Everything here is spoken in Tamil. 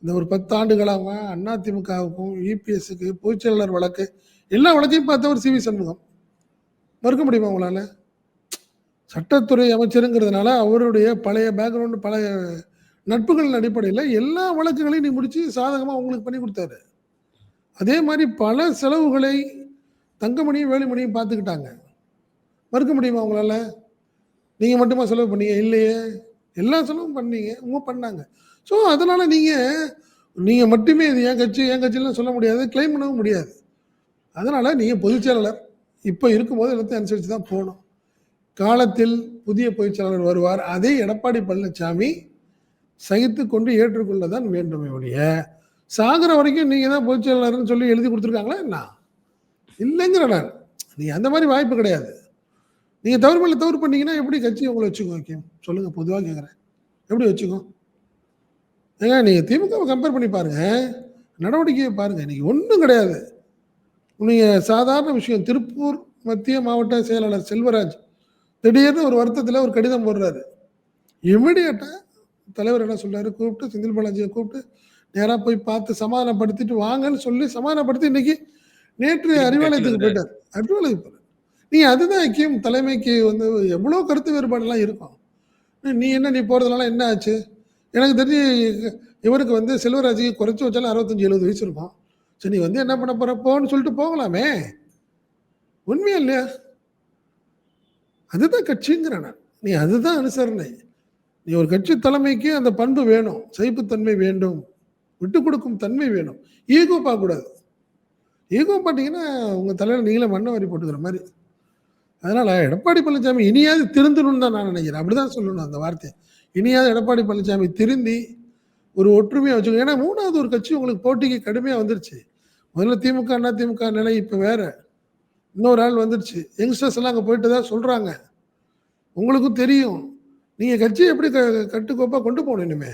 இந்த ஒரு 10 ஆண்டுகளாக அதிமுகவுக்கும், இபிஎஸ்க்கு பொதுச்செயலாளர் வழக்கு, எல்லா வழக்கையும் பார்த்தவர் சி.வி. சண்முகம். மறுக்க முடியுமா உங்களால? சட்டத்துறை அமைச்சருங்கிறதுனால அவருடைய பழைய பேக்ரவுண்ட், பழைய நட்புகளின் அடிப்படையில எல்லா வழக்குகளையும் முடிச்சு சாதகமா உங்களுக்கு பண்ணி குடுத்தாரு. அதே மாரி பல செலவுகளை தங்கமணியும், வேலுமணியும் பார்த்துக்கிட்டாங்க. மறுக்க முடியுமா உங்களால? நீங்க மட்டுமா செலவு பண்ணீங்க? இல்லையே! எல்லா செலவும் பண்ணீங்க. பண்ணாங்க. ஸோ, அதனால நீங்க நீங்க மட்டுமே இது என் கட்சி, என் கட்சின்லாம் சொல்ல முடியாது. கிளைம் பண்ணவும் முடியாது. அதனால நீங்க பொதுச் செயலாளர். இப்ப இருக்கும்போது எல்லாத்தையும் அனுசரிச்சு தான் போணும். காலத்தில் புதிய பொதுச் செயலாளர் வருவார். அதை எடப்பாடி பழனிசாமி சகித்துக் கொண்டு ஏற்றுக்கொள்ள தான் வேண்டுமே ஒழிய, சாகுற வரைக்கும் நீங்க தான் பொதுச் செயலாளர்ன்னு சொல்லி எழுதி குடுத்துருக்காங்களா என்ன? இல்லைங்கிறேன் நான். நீங்க அந்த மாரி வாய்ப்பு கிடையாது. நீங்க தவறு மேல தவறு பண்ணீங்கன்னா, எப்படி கட்சி உங்கள வச்சுக்கும் வைக்கும்? சொல்லுங்க, பொதுவா கேட்கிறேன். எப்படி வச்சுக்கும்? ஏங்க நீங்க திமுகவ கம்பேர் பண்ணி பாருங்க. நடவடிக்கைய பாருங்க. இன்னைக்கு ஒண்ணும் கிடையாது. நீங்க சாதாரண விஷயம். திருப்பூர் மத்திய மாவட்ட செயலாளர் செல்வராஜ் திடீர்னு ஒரு வருத்தத்தில ஒரு கடிதம் போடுறாரு. இமிடியேட்டா தலைவர் என்ன சொல்றாரு, கூப்பிட்டு செந்தில் பாலாஜிய கூப்பிட்டு நேரா போய் பார்த்து சமாதானப்படுத்திட்டு வாங்கன்னு சொல்லி சமாதானப்படுத்தி இன்னைக்கு நேற்று திருப்பி கட்சியில அறிவாலயத்துக்கு இருக்காரு. போயிட்டார். அறிவாலயத்துக்கு போறாரு. நீங்க அதுதான் ஐக்கியம் தலைமைக்கு எவ்வளோ கருத்து வேறுபாடுலாம் இருக்கும். நீ என்ன நீ போறதுனால என்ன ஆச்சு? எனக்கு தெரிஞ்சு இவருக்கு செல்வராஜுக்கு குறைச்சு வச்சாலும் 65, 70 வயசு இருக்கும். சரி நீ என்ன பண்ண போற? போன்னு சொல்லிட்டு போகலாமே! உண்மையா இல்லையா? அதுதான் கட்சிங்கிறேன் நான். நீ அதுதான் அனுசரணை. நீ ஒரு கட்சி தலைமைக்கு அந்த பண்பு வேணும். சகிப்புத்தன்மை வேண்டும். விட்டுக் கொடுக்கும் தன்மை வேணும். ஈகோ பார்க்கக்கூடாது. ஈகோ பார்த்தீங்கன்னா, உங்க தலையில நீங்களே மண்ண வாரி போட்டுக்கிற மாரி. அதனால எடப்பாடி பழனிசாமி இனியாவது திருந்தணும்னு தான் நான் நினைக்கிறேன். அப்படிதான் சொல்லணும் அந்த வார்த்தைய. இனியாவது எடப்பாடி பழனிசாமி திருந்தி ஒரு ஒற்றுமையா வச்சுக்கணும். ஏன்னா 3வது ஒரு கட்சி உங்களுக்கு போட்டிக்கு கடுமையா வந்துருச்சு. முதல்ல திமுக, அதிமுக நிலை இப்ப வேற. இன்னொரு ஆள் வந்துருச்சு. யங்ஸ்டர்ஸ் எல்லாம் அங்க போயிட்டு தான் சொல்றாங்க. உங்களுக்கும் தெரியும். நீங்க கட்சிய எப்படி கட்டுக்கோப்பா கொண்டு போணும் இனிமே.